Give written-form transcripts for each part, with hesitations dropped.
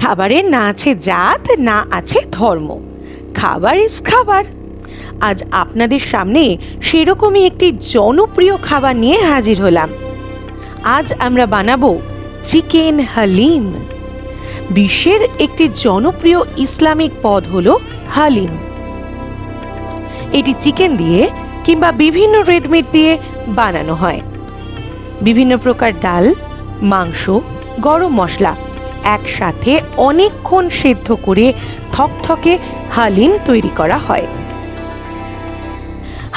খাবারের না আছে জাত, না আছে ধর্ম, খাবার ইজ খাবার। আজ আপনাদের সামনে সেরকমই একটি জনপ্রিয় খাবার নিয়ে হাজির হলাম। আজ আমরা বানাবো চিকেন হালিম। বিশ্বের একটি জনপ্রিয় ইসলামিক পদ হলো হালিম। এটি চিকেন দিয়ে কিংবা বিভিন্ন রেড মিট দিয়ে বানানো হয়। বিভিন্ন প্রকার ডাল, মাংস, গরম মশলা একসাথে অনেকক্ষণ সেদ্ধ করে থকথকে হালিম তৈরি করা হয়।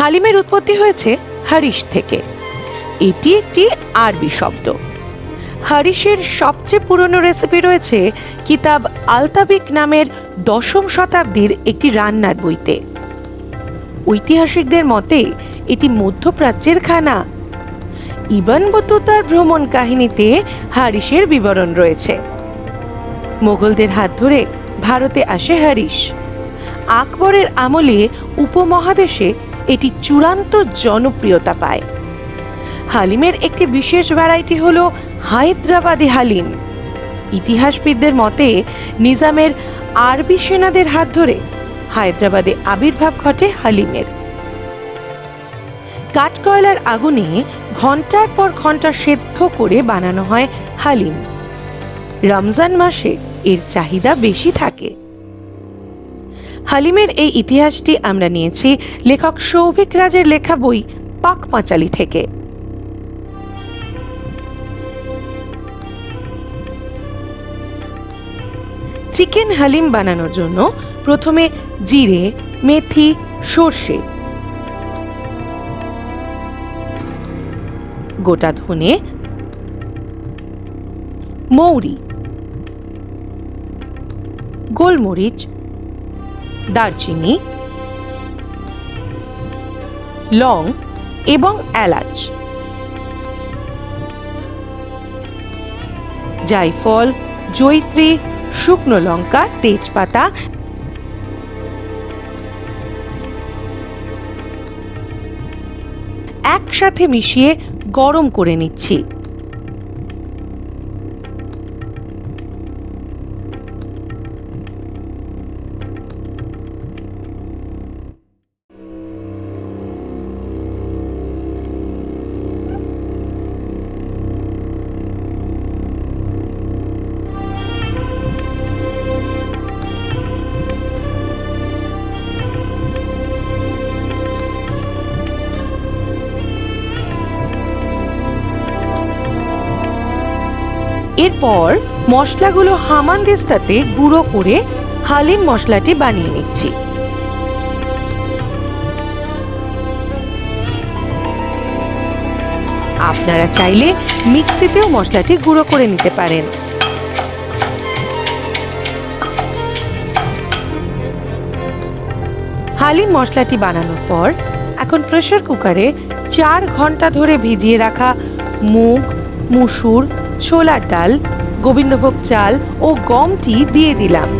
হালিমের উৎপত্তি হয়েছে হারিস থেকে। এটি একটি আরবি শব্দ। হারিসের সবচেয়ে পুরনো রেসিপি রয়েছে কিতাব আলতাবিক নামের 10ম শতাব্দীর একটি রান্নার বইতে। ঐতিহাসিকদের মতে এটি মধ্যপ্রাচ্যের খানা। ইবন বতুতার ভ্রমণ কাহিনীতে হারিসের বিবরণ রয়েছে। মোগলদের হাত ধরে ভারতে আসে হারিস। আকবরের আমলে উপমহাদেশে এটি চূড়ান্ত জনপ্রিয়তা পায়। হালিমের একটি বিশেষ ভ্যারাইটি হলো হায়দ্রাবাদি হালিম। ইতিহাসবিদদের মতে নিজামের আরবি সেনাদের হাত ধরে হায়দ্রাবাদে আবির্ভাব ঘটে হালিমের। কাঠকয়লার আগুনে ঘন্টার পর ঘন্টা সেদ্ধ করে বানানো হয় হালিম। রমজান মাসে এর চাহিদা বেশি থাকে। হালিমের এই ইতিহাসটি আমরা নিয়েছি লেখক সৌভিক রাজের লেখা বই পাক পাঁচালী থেকে। চিকেন হালিম বানানোর জন্য প্রথমে জিরে, মেথি, সর্ষে, গোটা ধনে, মৌরি, গোলমরিচ, দারচিনি, লং এবং এলাচ, জায়ফল, জয়িত্রী, শুকনো লঙ্কা, তেজপাতা একসাথে মিশিয়ে গরম করে নিচ্ছি। এরপর মশলাগুলো হামানদিস্তাতে গুঁড়ো করে হালিম মশলাটি বানিয়ে নিচ্ছি। আপনারা চাইলে মিক্সিতেও মশলাটি গুঁড়ো করে নিতে পারেন। হালিম মশলাটি বানানোর পর এখন প্রেসার কুকারে 4 ঘন্টা ধরে ভিজিয়ে রাখা মুগ, মুসুর, ছোলার ডাল, গোবিন্দভোগ চাল ও গমটি দিয়ে দিলাম।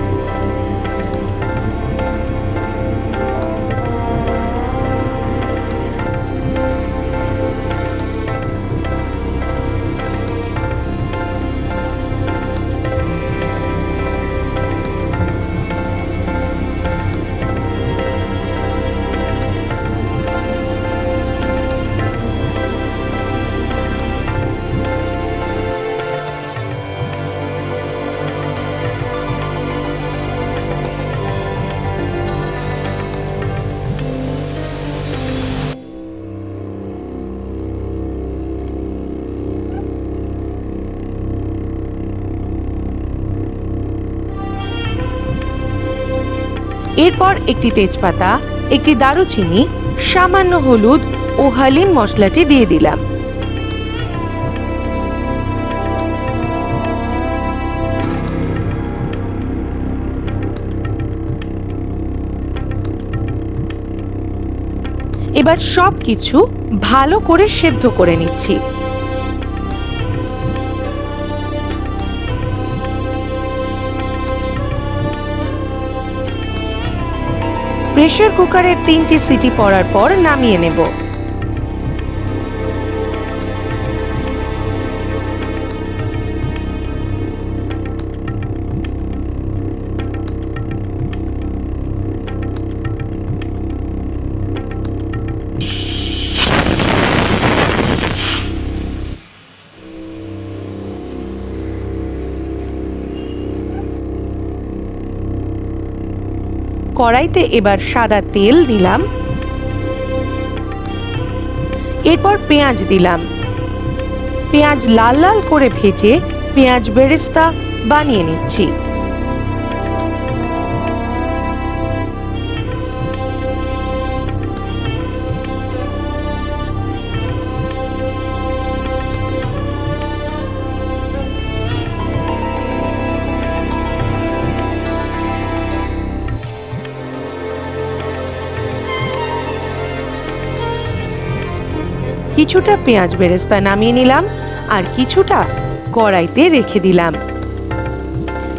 এরপর একটি তেজপাতা, একটি দারুচিনি, সামান্য হলুদ ও হালিম মশলাটি দিয়ে দিলাম। এবার সবকিছু ভালো করে সেদ্ধ করে নিচ্ছি। প্রেসার কুকারে 3টি সিটি পড়ার পর নামিয়ে নেব। কড়াইতে এবার সাদা তেল দিলাম, এরপর পেঁয়াজ দিলাম। পেঁয়াজ লাল লাল করে ভেজে পেঁয়াজ বেরেস্তা বানিয়ে নিচ্ছি। কিছুটা পেঁয়াজ বেরেস্তা নামিয়ে নিলাম আর কিছুটা কড়াইতে রেখে দিলাম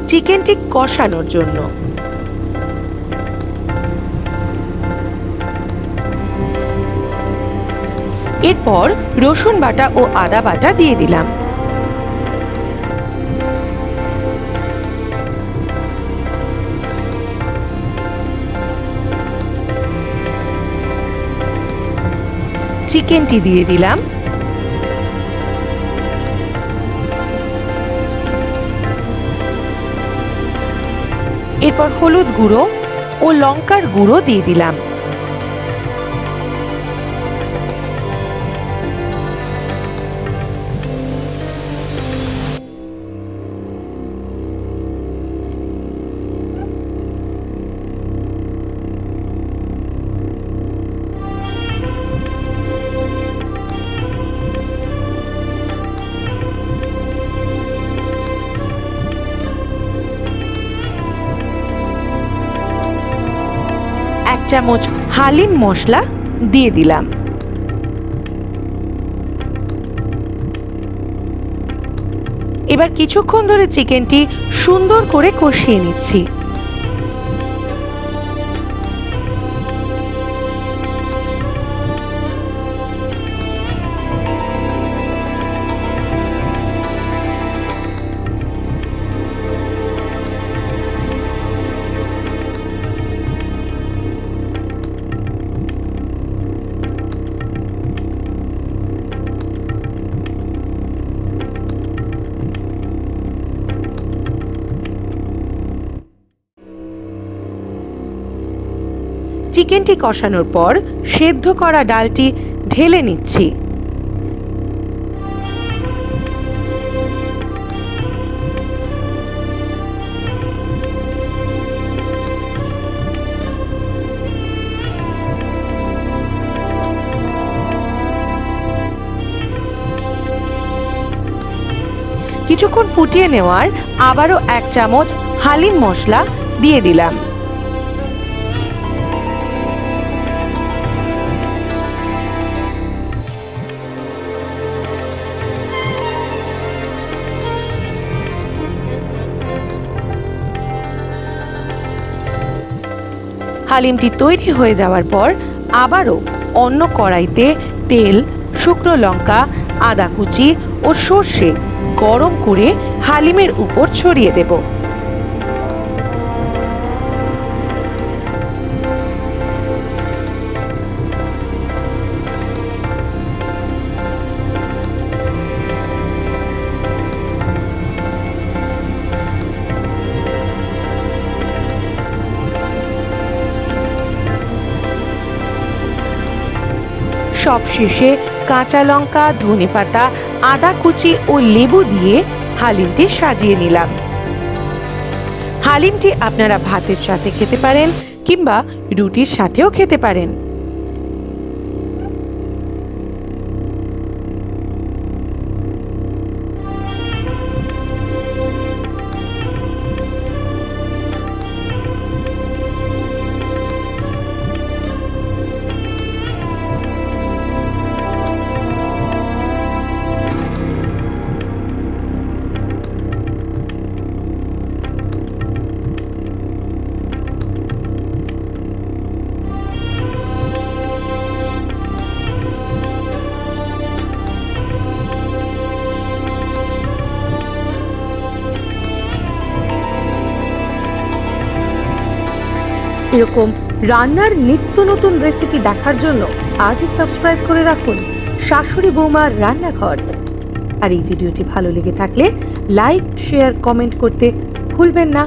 চিকেনটি কষানোর জন্য। এরপর রসুন বাটা ও আদা বাটা দিয়ে দিলাম। চিকেনটি দিয়ে দিলাম। এরপর হলুদ গুঁড়ো ও লঙ্কার গুঁড়ো দিয়ে দিলাম। চামচ হালিম মশলা দিয়ে দিলাম। এবার কিছুক্ষণ ধরে চিকেনটি সুন্দর করে কষিয়ে নিচ্ছি। চিকেনটি কষানোর পর সেদ্ধ করা ডালটি ঢেলে নিচ্ছি। কিছুক্ষণ ফুটিয়ে নেওয়ার আবারও 1 চামচ হালিম মশলা দিয়ে দিলাম। হালিমটি তৈরি হয়ে যাওয়ার পর আবারও অন্য কড়াইতে তেল, শুকনো লঙ্কা, আদা কুচি ও সর্ষে গরম করে হালিমের উপর ছড়িয়ে দেব। সবশেষে কাঁচা লঙ্কা, ধনেপাতা, আদা কুচি ও লেবু দিয়ে হালিমটি সাজিয়ে নিলাম। হালিমটি আপনারা ভাতের সাথে খেতে পারেন কিংবা রুটির সাথেও খেতে পারেন। এরকম রান্নার নিত্য নতুন রেসিপি দেখার জন্য আজই সাবস্ক্রাইব করে রাখুন শাশুড়ি বৌমার রান্নাঘর। আর এই ভিডিওটি ভালো লেগে থাকলে লাইক, শেয়ার, কমেন্ট করতে ভুলবেন না।